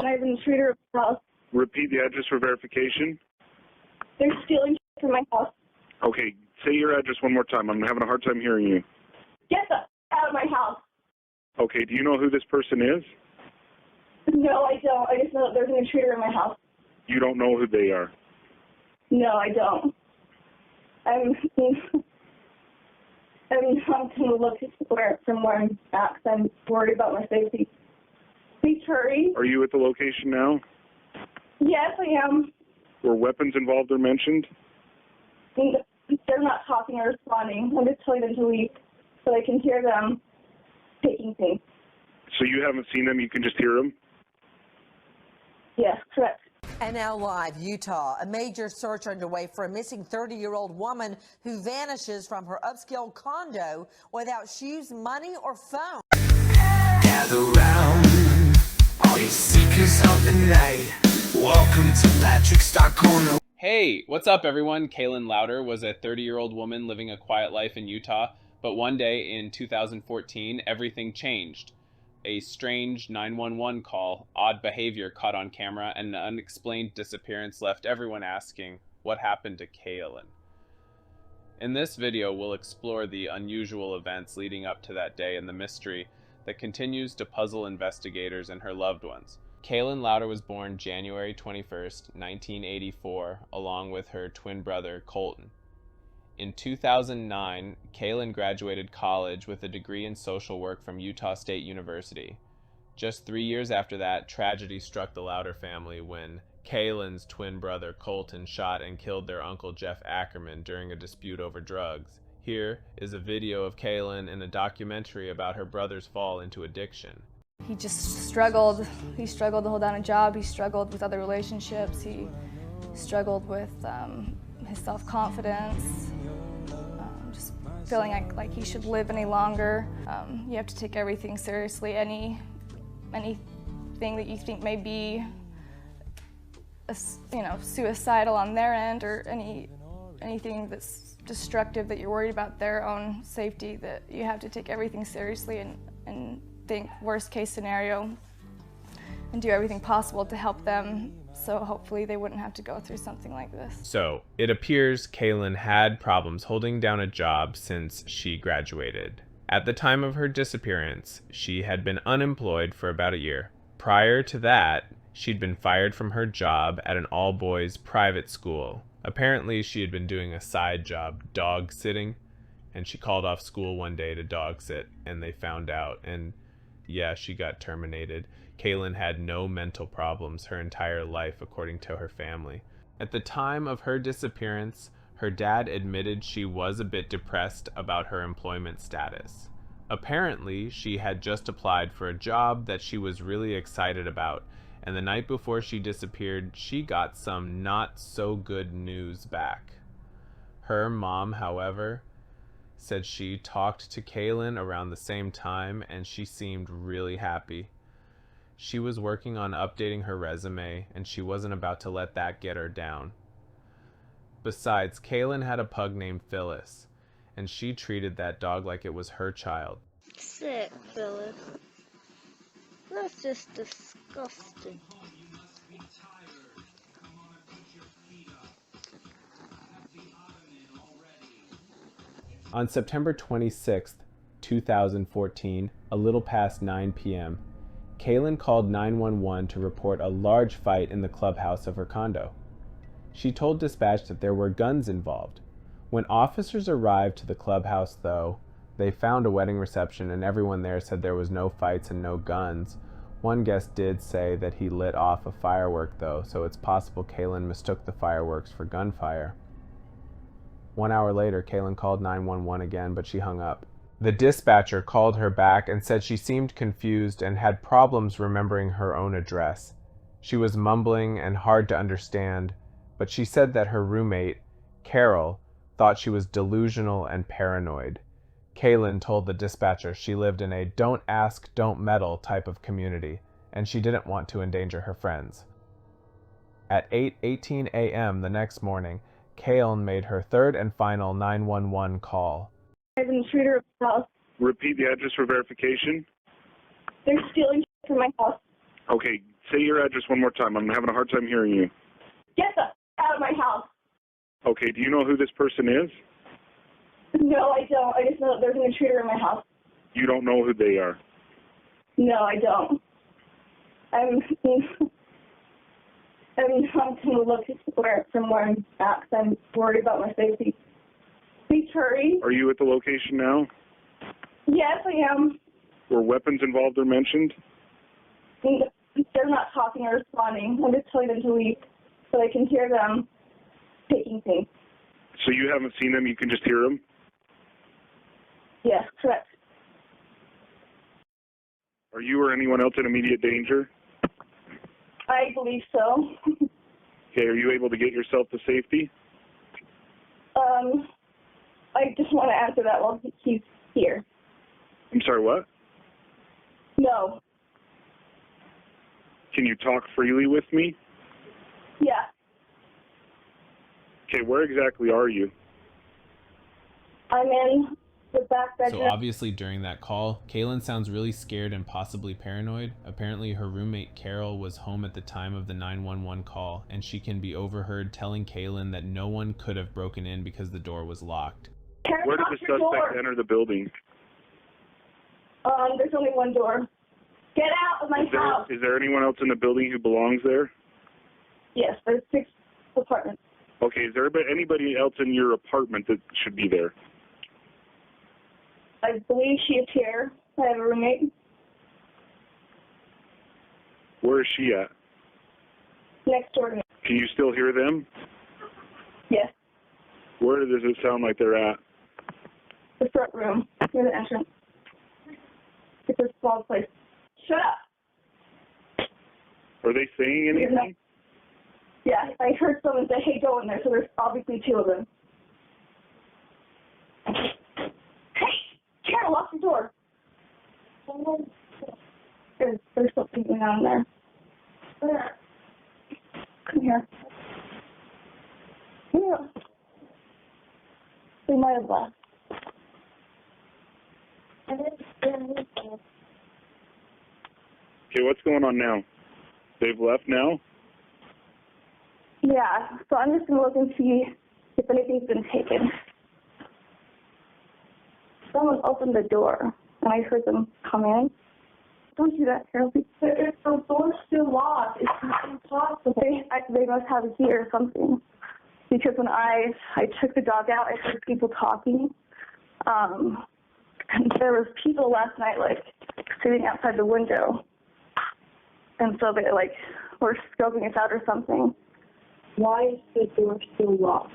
I have an intruder at my house. Repeat the address for verification. They're stealing from my house. Okay, say your address one more time. I'm having a hard time hearing you. Get the out of my house. Okay, do you know who this person is? No, I don't. I just know that there's an intruder in my house. You don't know who they are? No, I don't. I'm going to look from where I'm at because I'm worried about my safety. Please hurry. Are you at the location now? Yes, I am. Were weapons involved or mentioned? They're not talking or responding. I'm just telling them to leave so I can hear them taking things. So you haven't seen them, you can just hear them? Yes, correct. And now live, Utah. A major search underway for a missing 30-year-old woman who vanishes from her upscale condo without shoes, money, or phone. Gather round, all you seekers of the night. Welcome to Patrick's Dark Corner. Hey, what's up everyone? Kayelyn Louder was a 30-year-old woman living a quiet life in Utah, but one day in 2014, everything changed. A strange 911 call, odd behavior caught on camera, and an unexplained disappearance left everyone asking, what happened to Kayelyn? In this video, we'll explore the unusual events leading up to that day and the mystery that continues to puzzle investigators and her loved ones. Kayelyn Louder was born January 21st, 1984, along with her twin brother, Colton. In 2009, Kayelyn graduated college with a degree in social work from Utah State University. Just 3 years after that, tragedy struck the Louder family when Kayelyn's twin brother Colton shot and killed their uncle Jeff Ackerman during a dispute over drugs. Here is a video of Kayelyn in a documentary about her brother's fall into addiction. He just struggled. He struggled to hold down a job. He struggled with other relationships. He struggled with his self-confidence. Just feeling like he should live any longer. You have to take everything seriously. Anything that you think may be, suicidal on their end, or anything that's destructive that you're worried about their own safety, that you have to take everything seriously and think worst case scenario and do everything possible to help them, so hopefully they wouldn't have to go through something like this. So it appears Kayelyn had problems holding down a job since she graduated. At the time of her disappearance, she had been unemployed for about a year. Prior to that, she'd been fired from her job at an all-boys private school. Apparently she had been doing a side job, dog sitting, and she called off school one day to dog sit, and they found out, and yeah, she got terminated. Kayelyn had no mental problems her entire life, according to her family. At the time of her disappearance, her dad admitted she was a bit depressed about her employment status. Apparently, she had just applied for a job that she was really excited about, and the night before she disappeared, she got some not so good news back. Her mom, however, said she talked to Kayelyn around the same time and she seemed really happy. She was working on updating her resume and she wasn't about to let that get her down. Besides, Kayelyn had a pug named Phyllis, and she treated that dog like it was her child. Sick, Phyllis. That's just disgusting. On September 26, 2014, a little past 9 p.m., Kayelyn called 911 to report a large fight in the clubhouse of her condo. She told dispatch that there were guns involved. When officers arrived to the clubhouse, though, they found a wedding reception and everyone there said there was no fights and no guns. One guest did say that he lit off a firework, though, so it's possible Kayelyn mistook the fireworks for gunfire. 1 hour later, Kayelyn called 911 again, but she hung up. The dispatcher called her back and said she seemed confused and had problems remembering her own address. She was mumbling and hard to understand, but she said that her roommate, Carol, thought she was delusional and paranoid. Kayelyn told the dispatcher she lived in a don't ask, don't meddle type of community, and she didn't want to endanger her friends. At 8:18 a.m. the next morning, Kayelyn made her third and final 911 call. I have an intruder at my house. Repeat the address for verification. They're stealing from my house. Okay, Say your address one more time. I'm having a hard time hearing you. Get the out of my house. Okay, do you know who this person is? No, I don't. I just know that there's an intruder in my house. You don't know who they are. No, I don't. I'm not going to look from where I'm at because I'm worried about my safety. Please hurry. Are you at the location now? Yes, I am. Were weapons involved or mentioned? They're not talking or responding. I'm just telling them to leave so I can hear them taking things. So you haven't seen them, you can just hear them? Yes, correct. Are you or anyone else in immediate danger? I believe so. Okay, are you able to get yourself to safety? I just want to answer that while he's here. I'm sorry, what? No. Can you talk freely with me? Yeah. Okay, where exactly are you? I'm in the back bedroom. So obviously during that call, Kayelyn sounds really scared and possibly paranoid. Apparently her roommate Carol was home at the time of the 911 call, and she can be overheard telling Kayelyn that no one could have broken in because the door was locked. Where did the suspect enter the building? There's only one door. Get out of my house. Is there anyone else in the building who belongs there? Yes, there's 6 apartments. Okay, is there anybody else in your apartment that should be there? I believe she is here. I have a roommate. Where is she at? Next door to me. Can you still hear them? Yes, Where does it sound like they're at? the front room, near the entrance. It's a small place. Shut up. Are they saying anything? Yeah, I heard someone say, hey, go in there, so there's obviously 2 of them. Hey, Carol, lock the door. There's something going on there. Come here. Yeah. They might have left. Okay, what's going on now? They've left now? Yeah, so I'm just going to look and see if anything's been taken. Someone opened the door, and I heard them come in. Don't do that, Carol. If the door's still locked, it's not impossible. They must have a key or something. Because when I took the dog out, I heard people talking. And there was people last night, sitting outside the window. And so they, were scoping us out or something. Why is the door still locked?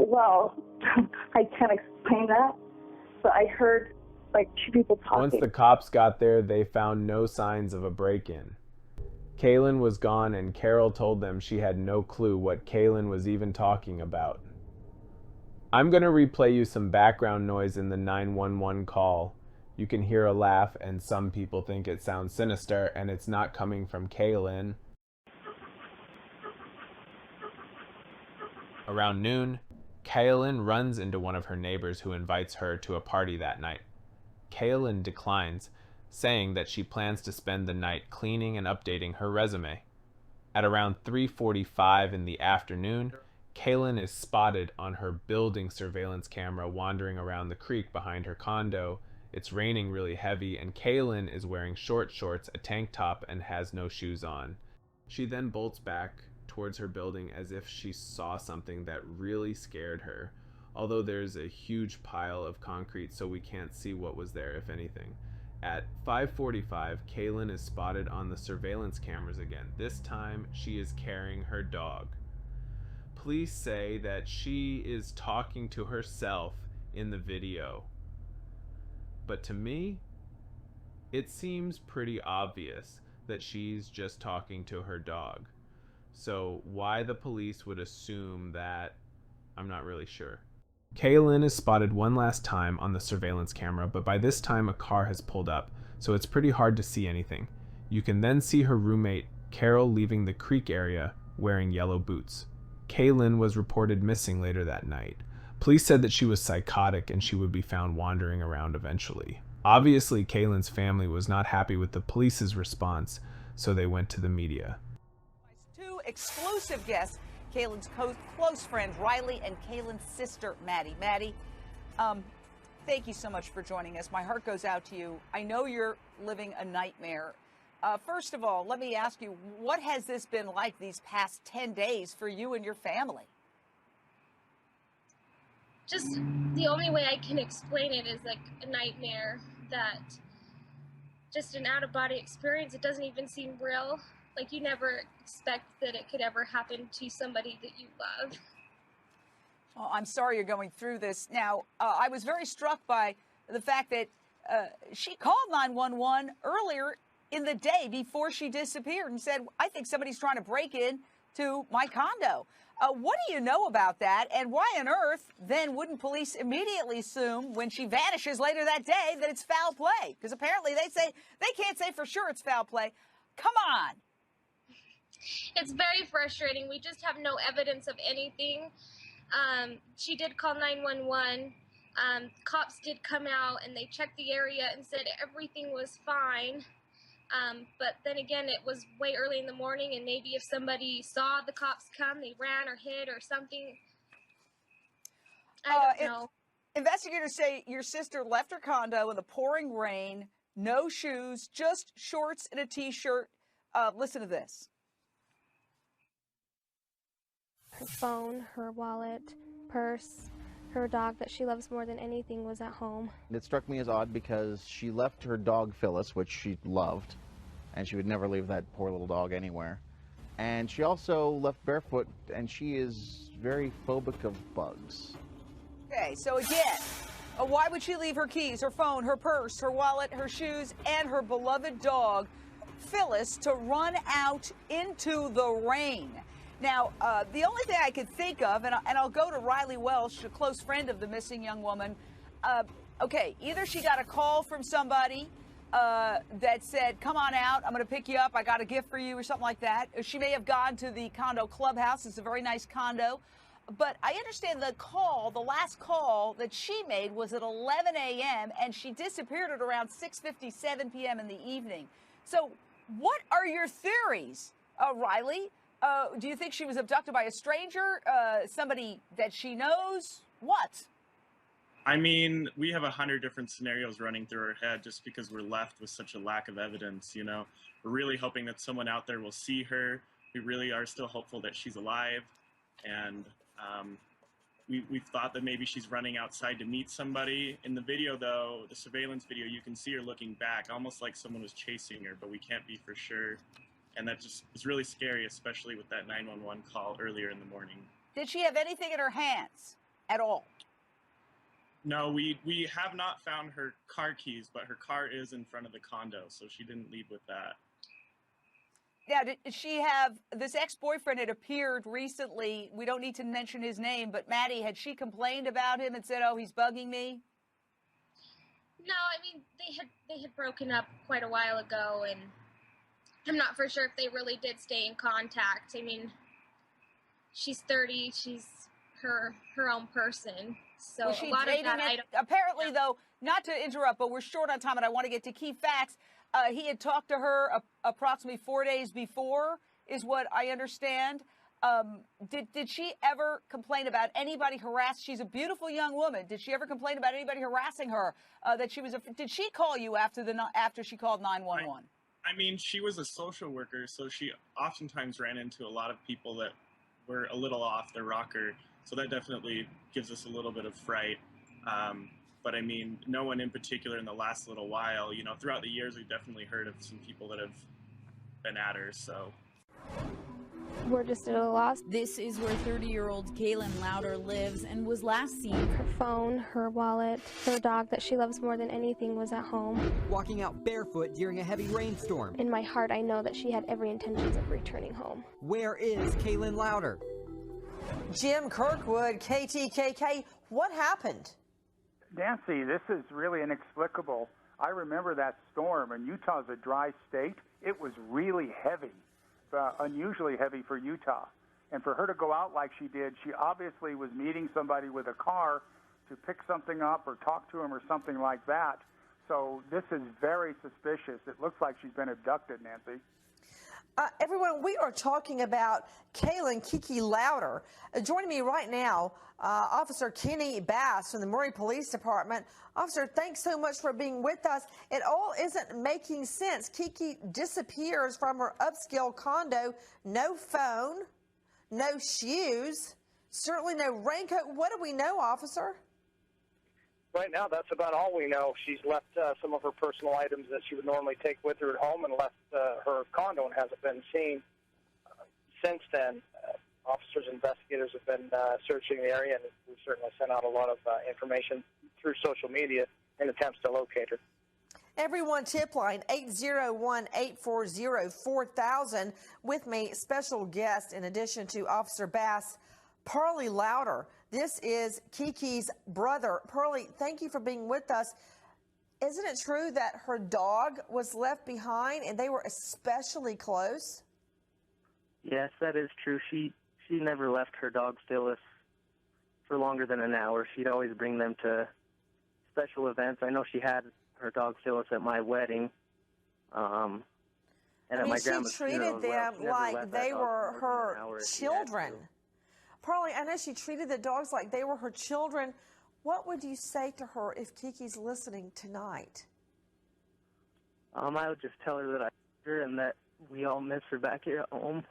Well, I can't explain that, but I heard, 2 people talking. Once the cops got there, they found no signs of a break-in. Kayelyn was gone, and Carol told them she had no clue what Kayelyn was even talking about. I'm going to replay you some background noise in the 911 call. You can hear a laugh, and some people think it sounds sinister, and it's not coming from Kayelyn. Around noon, Kayelyn runs into one of her neighbors who invites her to a party that night. Kayelyn declines, saying that she plans to spend the night cleaning and updating her resume. At around 3:45 in the afternoon, Kayelyn is spotted on her building surveillance camera wandering around the creek behind her condo. It's raining really heavy, and Kayelyn is wearing short shorts, a tank top, and has no shoes on. She then bolts back towards her building as if she saw something that really scared her, although there's a huge pile of concrete so we can't see what was there, if anything. At 5:45, Kayelyn is spotted on the surveillance cameras again. This time, she is carrying her dog. Police say that she is talking to herself in the video. But to me, it seems pretty obvious that she's just talking to her dog. So why the police would assume that, I'm not really sure. Kayelyn is spotted one last time on the surveillance camera, but by this time a car has pulled up, so it's pretty hard to see anything. You can then see her roommate, Carol, leaving the creek area wearing yellow boots. Kayelyn was reported missing later that night. Police said that she was psychotic and she would be found wandering around eventually. Obviously, Kayelyn's family was not happy with the police's response, so they went to the media. Two exclusive guests, Kayelyn's close friends, Riley, and Kayelyn's sister, Maddie. Maddie, thank you so much for joining us. My heart goes out to you. I know you're living a nightmare. First of all, let me ask you, what has this been like these past 10 days for you and your family? Just the only way I can explain it is like a nightmare, that just an out-of-body experience. It doesn't even seem real. Like, you never expect that it could ever happen to somebody that you love. Well, I'm sorry you're going through this. Now, I was very struck by the fact that she called 911 earlier in the day before she disappeared and said, I think somebody's trying to break in to my condo. What do you know about that? And why on earth then wouldn't police immediately assume when she vanishes later that day that it's foul play? Because apparently they can't say for sure it's foul play. Come on. It's very frustrating. We just have no evidence of anything. She did call 911. Cops did come out and they checked the area and said everything was fine. But then again, it was way early in the morning, and maybe if somebody saw the cops come, they ran or hid or something. I don't know. Investigators say your sister left her condo in the pouring rain, no shoes, just shorts and a T-shirt. Listen to this. Her phone, her wallet, purse, her dog that she loves more than anything was at home. It struck me as odd because she left her dog Phyllis, which she loved, and she would never leave that poor little dog anywhere. And she also left barefoot, and she is very phobic of bugs. Okay, so again, why would she leave her keys, her phone, her purse, her wallet, her shoes, and her beloved dog, Phyllis, to run out into the rain? Now, the only thing I could think of, and I'll go to Riley Welsh, a close friend of the missing young woman. Okay, either she got a call from somebody that said, come on out, I'm going to pick you up, I got a gift for you, or something like that. Or she may have gone to the condo clubhouse. It's a very nice condo. But I understand the last call that she made was at 11 a.m., and she disappeared at around 6:57 p.m. in the evening. So what are your theories, Riley? Do you think she was abducted by a stranger, somebody that she knows? What? I mean, we have 100 different scenarios running through our head just because we're left with such a lack of evidence, you know. We're really hoping that someone out there will see her. We really are still hopeful that she's alive. And we've thought that maybe she's running outside to meet somebody. In the video, though, the surveillance video, you can see her looking back, almost like someone was chasing her, but we can't be for sure. And that just is really scary, especially with that 911 call earlier in the morning. Did she have anything in her hands at all? No, we have not found her car keys, but her car is in front of the condo, so she didn't leave with that. Now, did she have, this ex-boyfriend had appeared recently, we don't need to mention his name, but Maddie, had she complained about him and said, oh, he's bugging me? No, I mean, they had broken up quite a while ago, and I'm not for sure if they really did stay in contact. I mean, she's 30, she's her own person. So was she a lot dating of that, apparently, though, not to interrupt, but we're short on time and I want to get to key facts. He had talked to her approximately 4 days before, is what I understand. Did she ever complain about anybody She's a beautiful young woman. Did she ever complain about anybody harassing her? Did she call you after she called 911? I mean, she was a social worker, so she oftentimes ran into a lot of people that were a little off their rocker. So that definitely gives us a little bit of fright. But I mean, no one in particular in the last little while. You know, throughout the years, we've definitely heard of some people that have been at her, so. We're just at a loss. This is where 30-year-old Kayelyn Louder lives and was last seen. Her phone, her wallet, her dog that she loves more than anything was at home. Walking out barefoot during a heavy rainstorm. In my heart, I know that she had every intention of returning home. Where is Kayelyn Louder? Jim Kirkwood, KTKK, what happened? Nancy, this is really inexplicable. I remember that storm, and Utah's a dry state. It was really heavy, unusually heavy for Utah. And for her to go out like she did, she obviously was meeting somebody with a car to pick something up or talk to him or something like that. So this is very suspicious. It looks like she's been abducted, Nancy. Everyone, we are talking about Kayelyn Kiki Louder. Joining me right now, Officer Kenny Bass from the Murray Police Department. Officer, thanks so much for being with us. It all isn't making sense. Kiki disappears from her upscale condo. No phone, no shoes, certainly no raincoat. What do we know, officer? Right now, that's about all we know. She's left some of her personal items that she would normally take with her at home and left her condo and hasn't been seen since then. Officers and investigators have been searching the area, and we've certainly sent out a lot of information through social media in attempts to locate her. Everyone, tip line 801-840-4000. With me, special guest in addition to Officer Bass, Pearlie Louder. This is Kiki's brother. Pearlie, thank you for being with us. Isn't it true that her dog was left behind and they were especially close? Yes, that is true. She never left her dog Phyllis for longer than an hour. She'd always bring them to special events. I know she had her dog Phyllis at my wedding. And at my grandma's she treated funeral as well. them She never like left they that dog were for more than her an hour if she had children. to. Pearlie, I know she treated the dogs like they were her children. What would you say to her if Kiki's listening tonight? I would just tell her that I miss her and that we all miss her back here at home.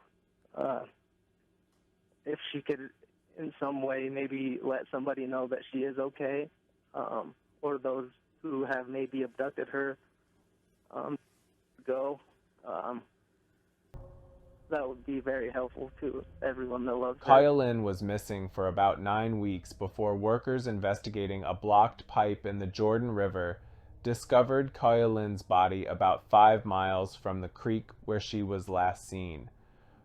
If she could, in some way, maybe let somebody know that she is okay, or those who have maybe abducted her go. That would be very helpful to everyone that loves her. Kayelyn was missing for about 9 weeks before workers investigating a blocked pipe in the Jordan River discovered Kayelyn's body about 5 miles from the creek where she was last seen.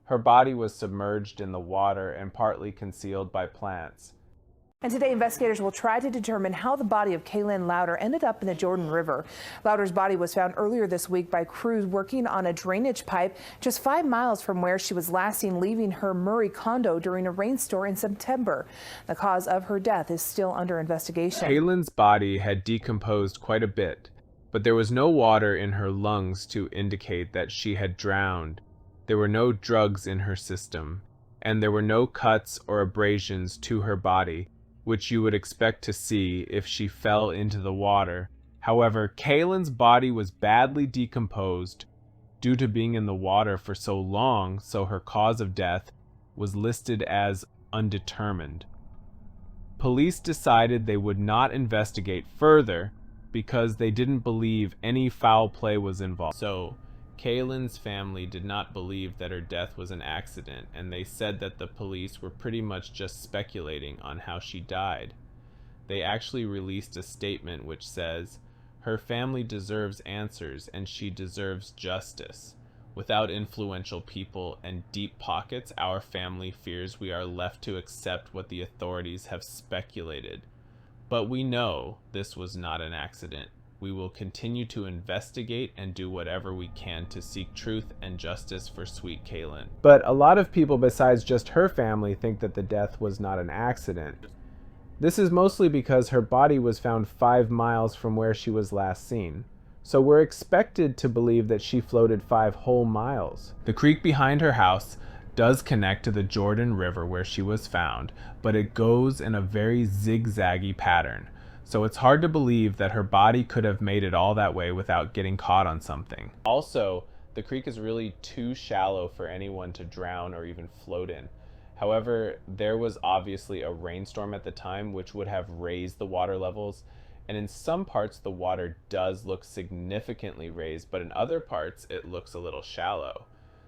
Her body was submerged in the water and partly concealed by plants. And today, investigators will try to determine how the body of Kayelyn Louder ended up in the Jordan River. Louder's body was found earlier this week by crews working on a drainage pipe just 5 miles from where she was last seen leaving her Murray condo during a rainstorm in September. The cause of her death is still under investigation. Kayelyn's body had decomposed quite a bit, but there was no water in her lungs to indicate that she had drowned. There were no drugs in her system, and there were no cuts or abrasions to her body, which you would expect to see if she fell into the water. However, Kayelyn's body was badly decomposed due to being in the water for so long, so her cause of death was listed as undetermined. Police decided they would not investigate further because they didn't believe any foul play was involved. So, Kayelyn's family did not believe that her death was an accident, and they said that the police were pretty much just speculating on how she died. They actually released a statement which says, "Her family deserves answers and she deserves justice. Without influential people and deep pockets, our family fears we are left to accept what the authorities have speculated. But we know this was not an accident. We will continue to investigate and do whatever we can to seek truth and justice for sweet Kayelyn." But a lot of people besides just her family think that the death was not an accident. This is mostly because her body was found 5 miles from where she was last seen. So we're expected to believe that she floated 5 whole miles. The creek behind her house does connect to the Jordan River where she was found, but it goes in a very zigzaggy pattern. So it's hard to believe that her body could have made it all that way without getting caught on something. Also, the creek is really too shallow for anyone to drown or even float in. However, there was obviously a rainstorm at the time which would have raised the water levels, and in some parts the water does look significantly raised, but in other parts it looks a little shallow.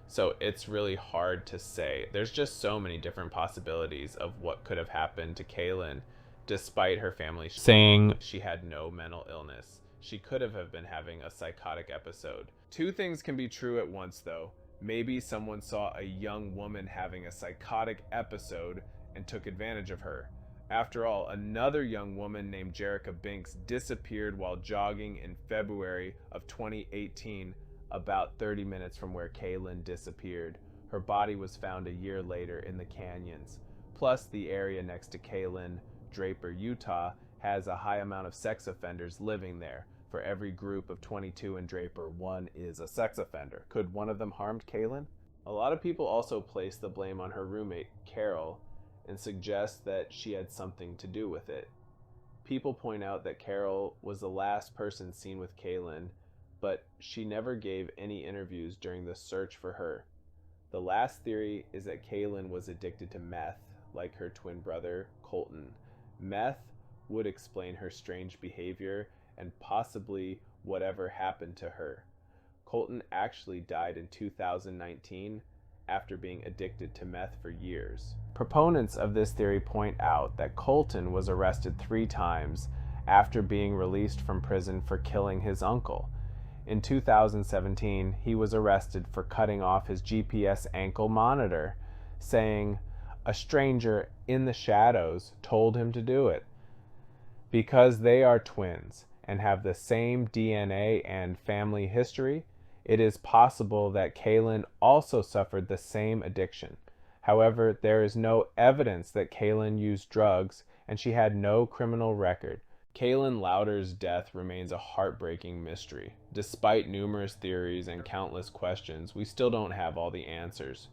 So it's really hard to say. There's just so many different possibilities of what could have happened to Kayelyn. Despite her family saying she had no mental illness, she could have been having a psychotic episode. 2 things can be true at once though. Maybe someone saw a young woman having a psychotic episode and took advantage of her. After all, another young woman named Jerica Binks disappeared while jogging in February of 2018, about 30 minutes from where Kayelyn disappeared. Her body was found a year later in the canyons. Plus, the area next to Kayelyn, Draper, Utah, has a high amount of sex offenders living there. For every group of 22 in Draper, 1 is a sex offender. Could one of them harmed Kayelyn? A lot of people also place the blame on her roommate, Carol, and suggest that she had something to do with it. People point out that Carol was the last person seen with Kayelyn, but she never gave any interviews during the search for her. The last theory is that Kayelyn was addicted to meth, like her twin brother, Colton. Meth would explain her strange behavior and possibly whatever happened to her. Colton actually died in 2019 after being addicted to meth for years. Proponents of this theory point out that Colton was arrested 3 times after being released from prison for killing his uncle. In 2017, he was arrested for cutting off his GPS ankle monitor, saying a stranger in the shadows told him to do it. Because they are twins and have the same DNA and family history, it is possible that Kayelyn also suffered the same addiction. However, there is no evidence that Kayelyn used drugs, and she had no criminal record. Kayelyn Louder's death remains a heartbreaking mystery. Despite numerous theories and countless questions, we still don't have all the answers.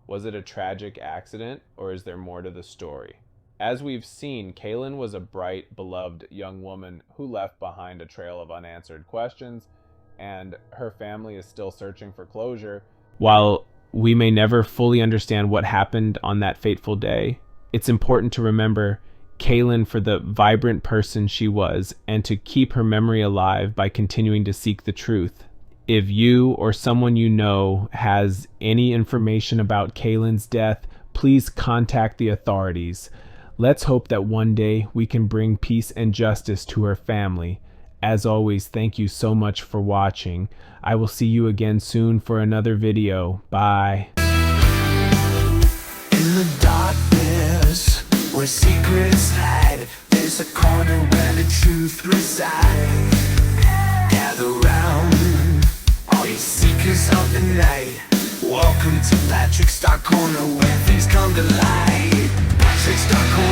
Was it a tragic accident, or is there more to the story? As we've seen, Kayelyn was a bright, beloved young woman who left behind a trail of unanswered questions, and her family is still searching for closure. While we may never fully understand what happened on that fateful day, it's important to remember Kayelyn for the vibrant person she was and to keep her memory alive by continuing to seek the truth. If you or someone you know has any information about Kayelyn's death, please contact the authorities. Let's hope that one day we can bring peace and justice to her family. As always, thank you so much for watching. I will see you again soon for another video. Bye. In the darkness, where secrets hide, there's a corner where the truth resides. Gather round, all you seekers of the night. Welcome to Patrick's Dark Corner, where things come to light. Patrick's Dark Corner.